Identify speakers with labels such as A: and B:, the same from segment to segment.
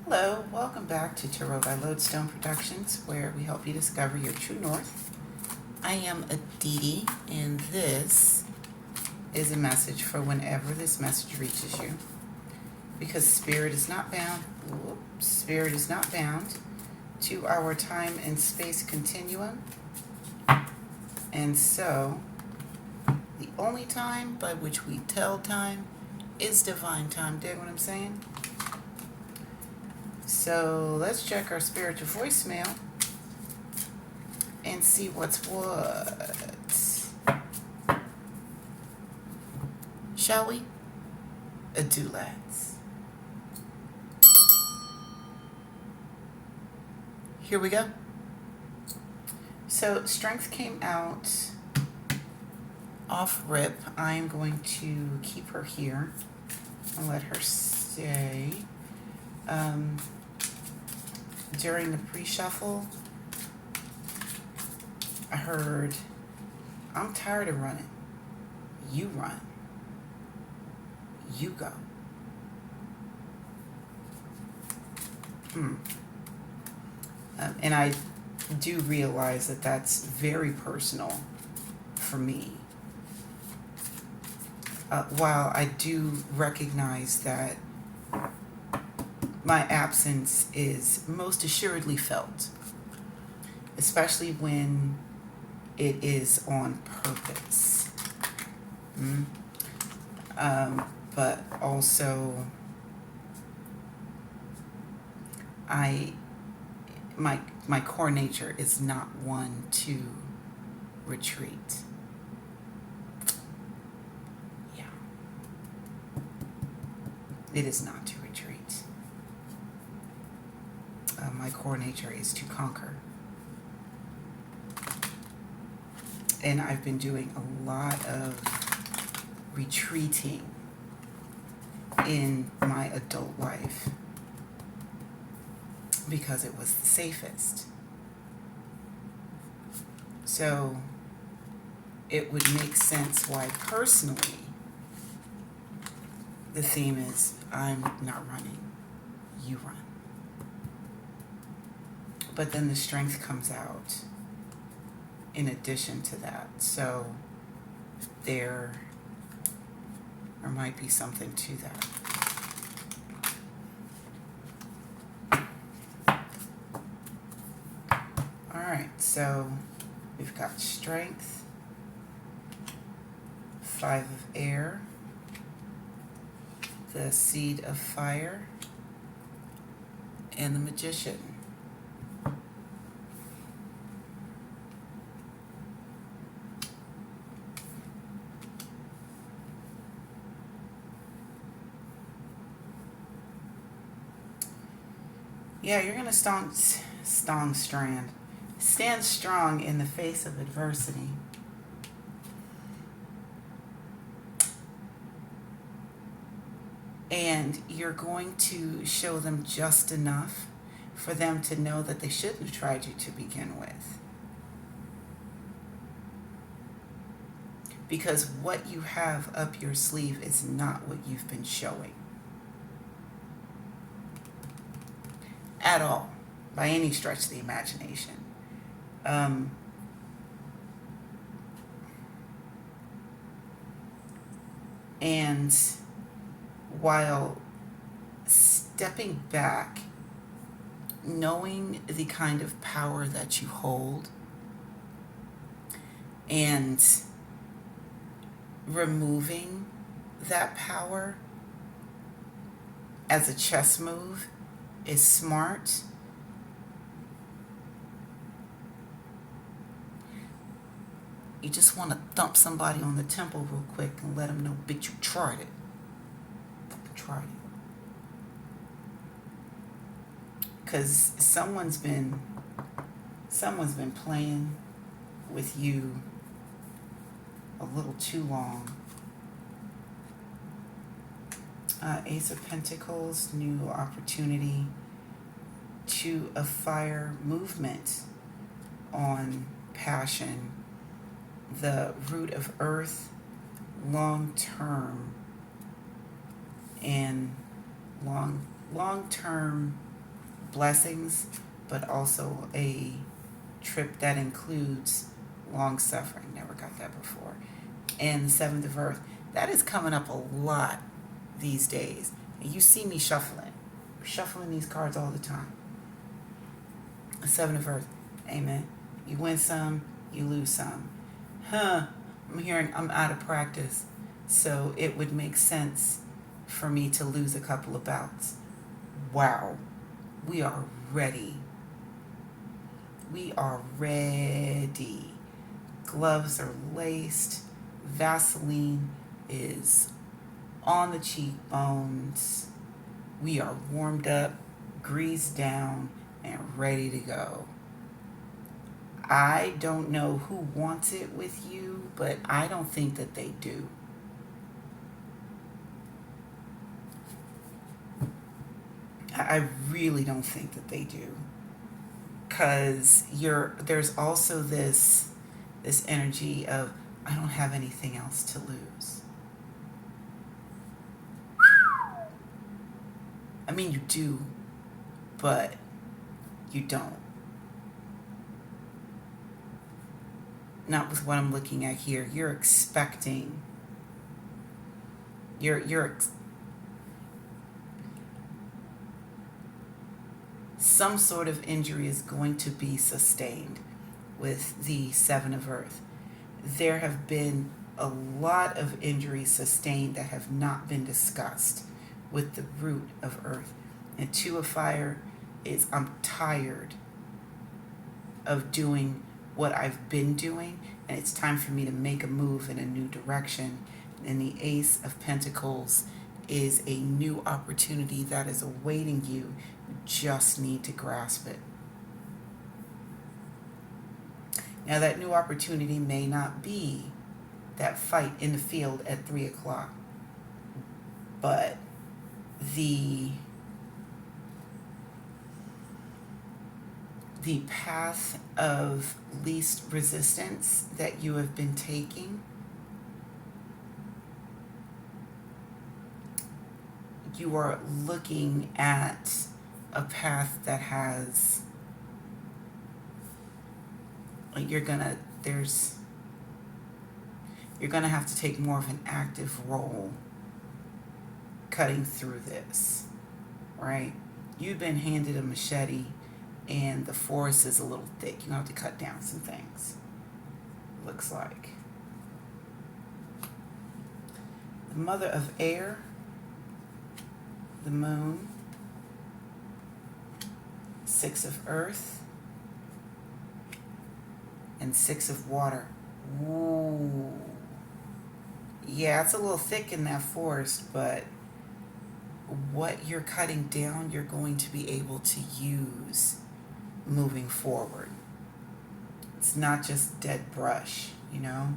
A: Hello, welcome back to Tarot by Lodestone Productions, where we help you discover your true north. I am Aditi, and this is a message for whenever this message reaches you. Because spirit is not bound, to our time and space continuum. And so, the only time by which we tell time is divine time. Dig what I'm saying? So let's check our spiritual voicemail and see what's what. Shall we? Do let's. Here we go. So strength came out off rip. I'm going to keep her here and let her stay. During the pre-shuffle, I heard, I'm tired of running. You run. You go. And I do realize that that's very personal for me. While I do recognize that my absence is most assuredly felt, especially when it is on purpose. But also, my core nature is not one to retreat. Yeah, it is not to retreat. My core nature is to conquer. And I've been doing a lot of retreating in my adult life because it was the safest. So it would make sense why personally the theme is I'm not running, you run. But then the strength comes out in addition to that. So there might be something to that. All right, so we've got strength, 5 of air, the seed of fire, and the magician. Yeah, you're going to stand strong in the face of adversity. And you're going to show them just enough for them to know that they shouldn't have tried you to begin with. Because what you have up your sleeve is not what you've been showing. At all, by any stretch of the imagination. And while stepping back, knowing the kind of power that you hold, and removing that power as a chess move is smart. You just want to thump somebody on the temple real quick and let them know, bitch, you tried it. Fucking tried it. Because someone's been playing with you a little too long. Ace of Pentacles, new opportunity. 2 of fire, movement on passion. The root of earth, long term, and long-term blessings, but also a trip that includes long suffering. Never got that before. And the seventh of earth, that is coming up a lot these days. And you see me shuffling these cards all the time. The seven of earth, amen. You win some, you lose some. I'm hearing I'm out of practice, so it would make sense for me to lose a couple of bouts. Wow, we are ready. We are ready. Gloves are laced. Vaseline is on the cheekbones. We are warmed up, greased down, and ready to go. I don't know who wants it with you, but I don't think that they do. I really don't think that they do. Because there's also this energy of, I don't have anything else to lose. I mean, you do, but you don't. Not with what I'm looking at here. You're expecting. Some sort of injury is going to be sustained with the seven of earth. There have been a lot of injuries sustained that have not been discussed with the root of earth. And two of fire is, I'm tired of doing what I've been doing, and it's time for me to make a move in a new direction. And the Ace of Pentacles is a new opportunity that is awaiting you. You just need to grasp it. Now, that new opportunity may not be that fight in the field at 3 o'clock, but the path of least resistance that you have been taking, you are looking at a path that has, you're gonna have to take more of an active role cutting through this, right? You've been handed a machete and the forest is a little thick. You're going to have to cut down some things, looks like. The mother of air, the moon, six of earth, and six of water. Ooh. Yeah, it's a little thick in that forest, but what you're cutting down, you're going to be able to use moving forward. It's not just dead brush, you know?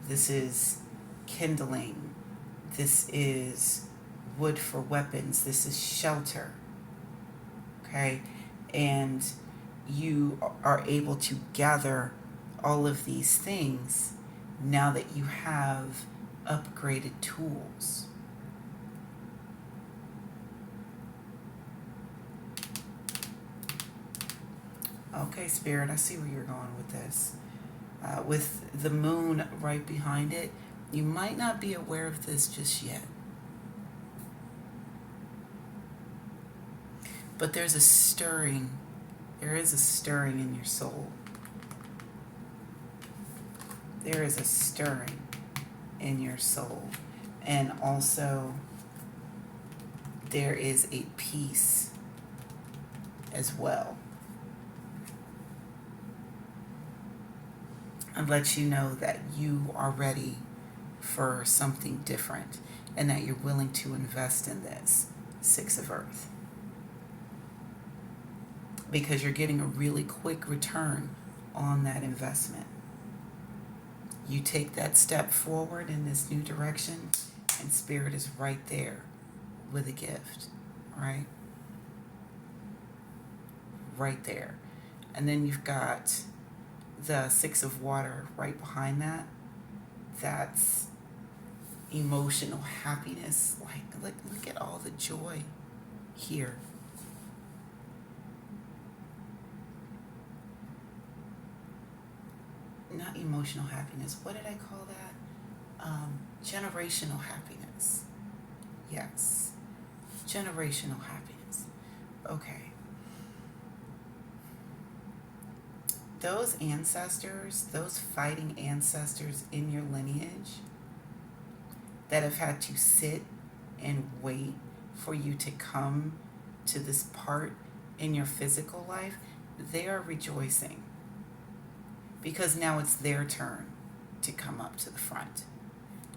A: This is kindling. This is wood for weapons. This is shelter. Okay? And you are able to gather all of these things now that you have upgraded tools. Okay, Spirit, I see where you're going with this. With the moon right behind it, you might not be aware of this just yet. But there's a stirring. There is a stirring in your soul. There is a stirring in your soul. And also, there is a peace as well. And let you know that you are ready for something different and that you're willing to invest in this. Six of Earth. Because you're getting a really quick return on that investment. You take that step forward in this new direction, and Spirit is right there with a gift, right? Right there. And then you've got the Six of Water right behind that. That's emotional happiness. Like, look at all the joy here. not emotional happiness. What did I call that? Generational happiness. Yes. Generational happiness. Okay. Those ancestors, those fighting ancestors in your lineage that have had to sit and wait for you to come to this part in your physical life, they are rejoicing because now it's their turn to come up to the front.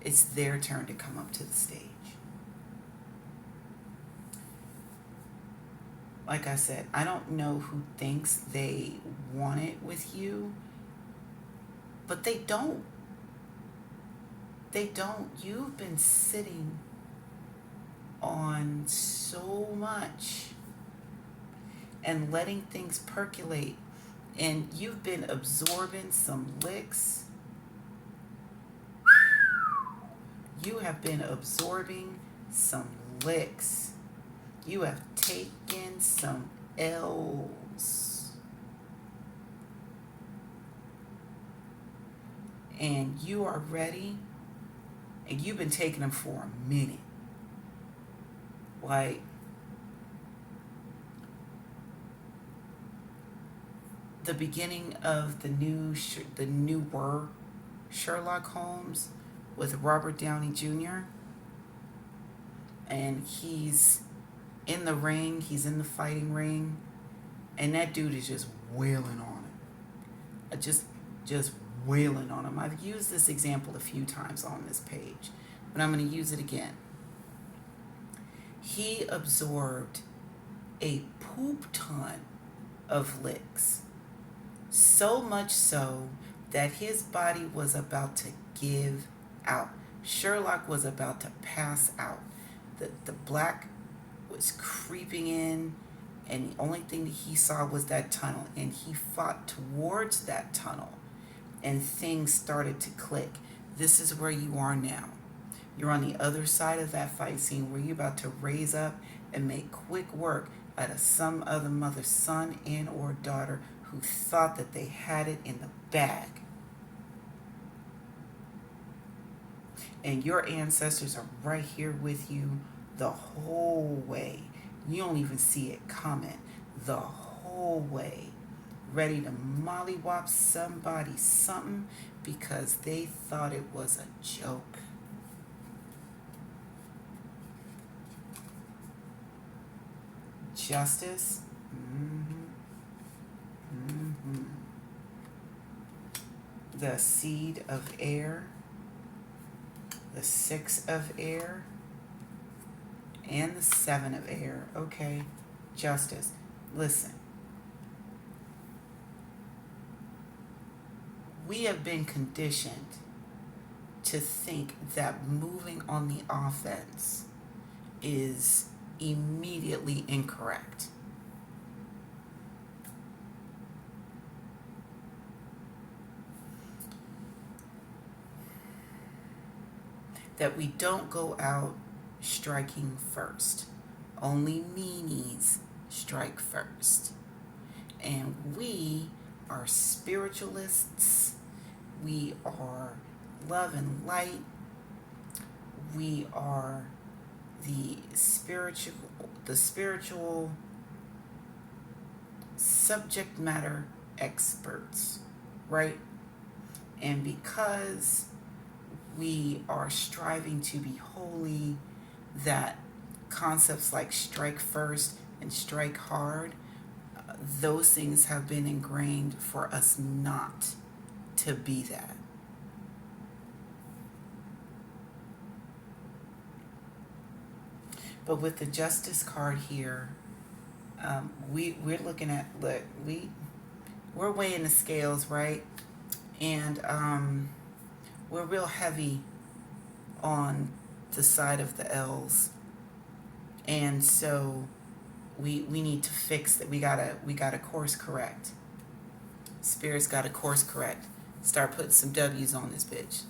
A: It's their turn to come up to the stage. Like I said, I don't know who thinks they want it with you, but they don't. They don't. You've been sitting on so much and letting things percolate, and you've been absorbing some licks. You have been absorbing some licks. You have taken some L's. And you are ready, and you've been taking them for a minute. Like, the beginning of the newer Sherlock Holmes with Robert Downey Jr. And he's in the ring, he's in the fighting ring, and that dude is just wailing on him. Just wailing on him. I've used this example a few times on this page, but I'm going to use it again. He absorbed a poop ton of licks, so much so that his body was about to give out. Sherlock was about to pass out. The black was creeping in, and the only thing that he saw was that tunnel, and he fought towards that tunnel, and things started to click. This is where you are now. You're on the other side of that fight scene where you're about to raise up and make quick work out of some other mother's son and or daughter who thought that they had it in the bag. And your ancestors are right here with you the whole way. You don't even see it coming. The whole way. Ready to mollywop somebody something because they thought it was a joke. Justice. The seed of air. The 6 of air. And the 7 of air. Okay. Justice. Listen. We have been conditioned to think that moving on the offense is immediately incorrect. That we don't go out striking first. Only meanies strike first. And we are spiritualists. We are love and light. We are the spiritual subject matter experts, right? And because we are striving to be holy, that concepts like strike first and strike hard, those things have been ingrained for us not to be that. But with the justice card here, we're looking at, we're weighing the scales, right? And we're real heavy on the side of the L's, and so we need to fix that. We gotta course correct. Spirit's gotta course correct. Start putting some W's on this bitch.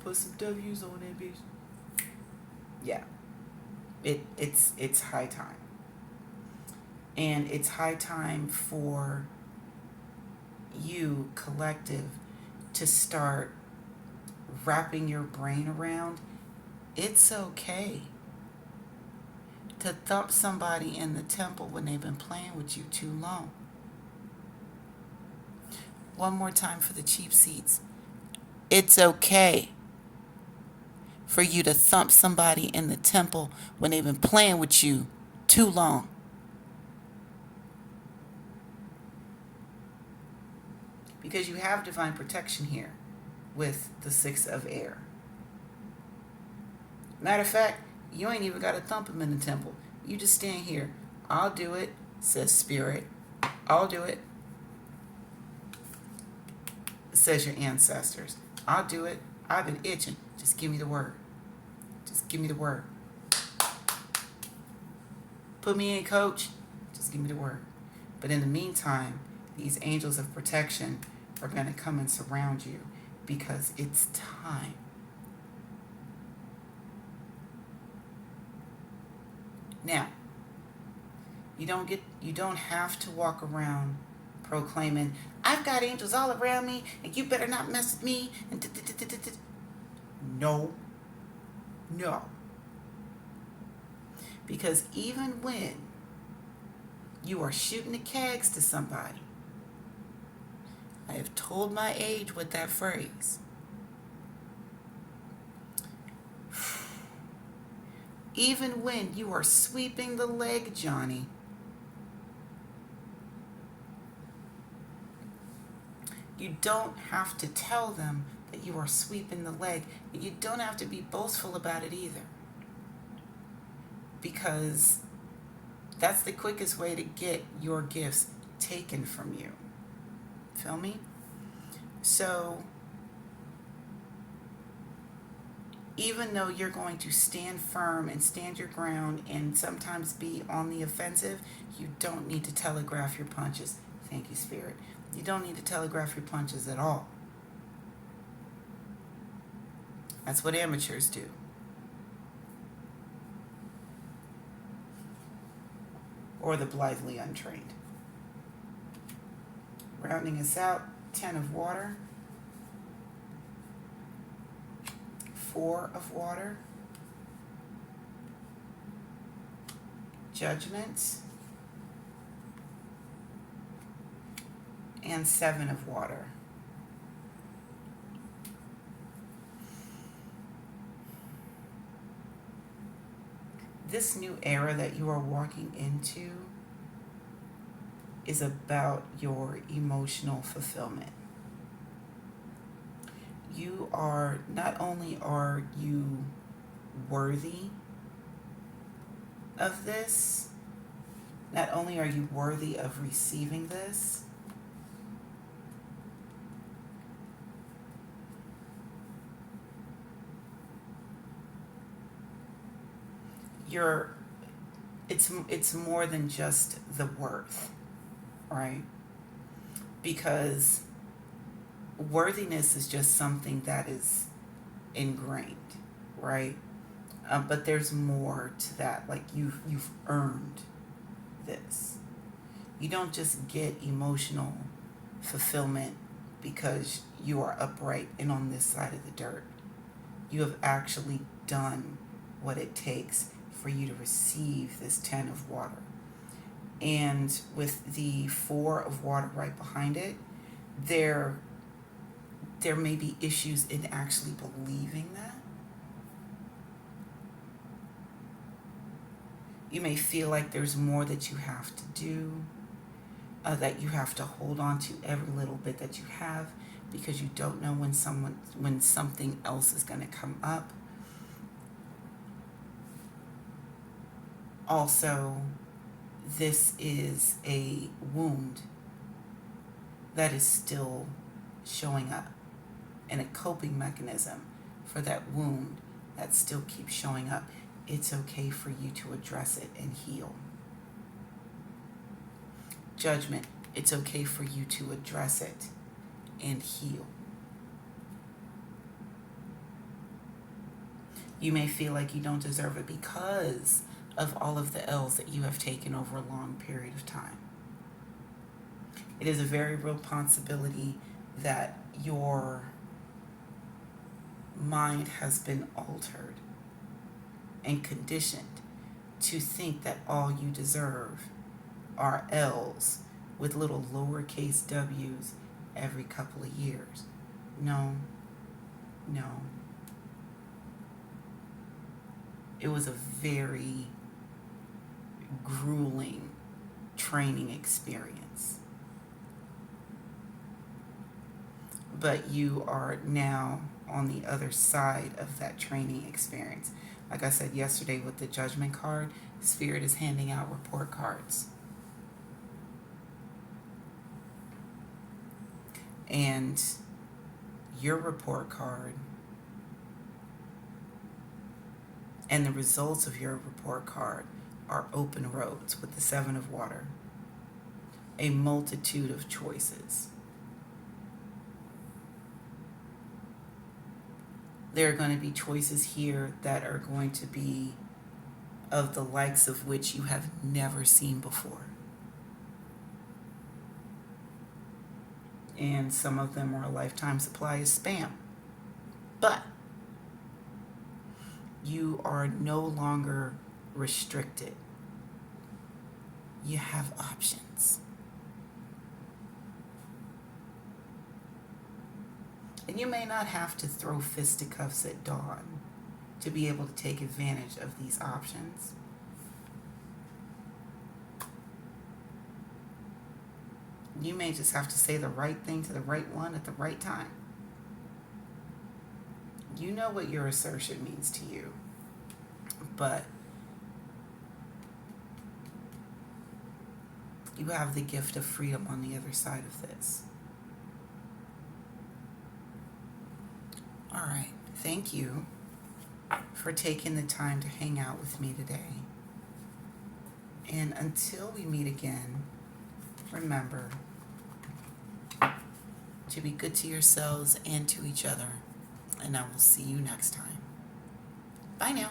A: Put some W's on that bitch. Yeah. It's high time. And it's high time for you, collective, to start wrapping your brain around, it's okay to thump somebody in the temple when they've been playing with you too long. One more time for the cheap seats. It's okay for you to thump somebody in the temple when they've been playing with you too long. Because you have divine protection here with the 6 of air. Matter of fact, you ain't even got to thump him in the temple. You just stand here. I'll do it, says Spirit. I'll do it, says your ancestors. I'll do it. I've been itching. Just give me the word. Just give me the word. Put me in, coach. Just give me the word. But in the meantime, these angels of protection are going to come and surround you because it's time. Now, you don't have to walk around proclaiming, I've got angels all around me and you better not mess with me. And no. Because even when you are shooting the kegs to somebody, I have told my age with that phrase. Even when you are sweeping the leg, Johnny, you don't have to tell them that you are sweeping the leg. You don't have to be boastful about it either. Because that's the quickest way to get your gifts taken from you. Feel me? So, even though you're going to stand firm and stand your ground and sometimes be on the offensive, you don't need to telegraph your punches. Thank you, Spirit. You don't need to telegraph your punches at all. That's what amateurs do. Or the blithely untrained. Rounding us out, 10 of water. 4 of water. Judgment. And 7 of water. This new era that you are walking into is about your emotional fulfillment. You are, not only are you worthy of this, not only are you worthy of receiving this, it's more than just the worth, right? Because worthiness is just something that is ingrained, right? But there's more to that. Like you've earned this. You don't just get emotional fulfillment because you are upright and on this side of the dirt. You have actually done what it takes for you to receive this 10 of water. And with the 4 of water right behind it, there may be issues in actually believing that. You may feel like there's more that you have to do, that you have to hold on to every little bit that you have because you don't know when something else is going to come up. Also, this is a wound that is still showing up and a coping mechanism for that wound that still keeps showing up. It's okay for you to address it and heal. Judgment, it's okay for you to address it and heal. You may feel like you don't deserve it because of all of the L's that you have taken over a long period of time. It is a very real possibility that your mind has been altered and conditioned to think that all you deserve are L's with little lowercase w's every couple of years. No, no. It was a very grueling training experience. But you are now on the other side of that training experience. Like I said yesterday with the judgment card, Spirit is handing out report cards. And your report card and the results of your report card are open roads with the Seven of Water. A multitude of choices. There are going to be choices here that are going to be of the likes of which you have never seen before. And some of them are a lifetime supply of spam. But you are no longer restricted. You have options. And you may not have to throw fisticuffs at dawn to be able to take advantage of these options. You may just have to say the right thing to the right one at the right time. You know what your assertion means to you, but you have the gift of freedom on the other side of this. All right, thank you for taking the time to hang out with me today. And until we meet again, remember to be good to yourselves and to each other. And I will see you next time. Bye now.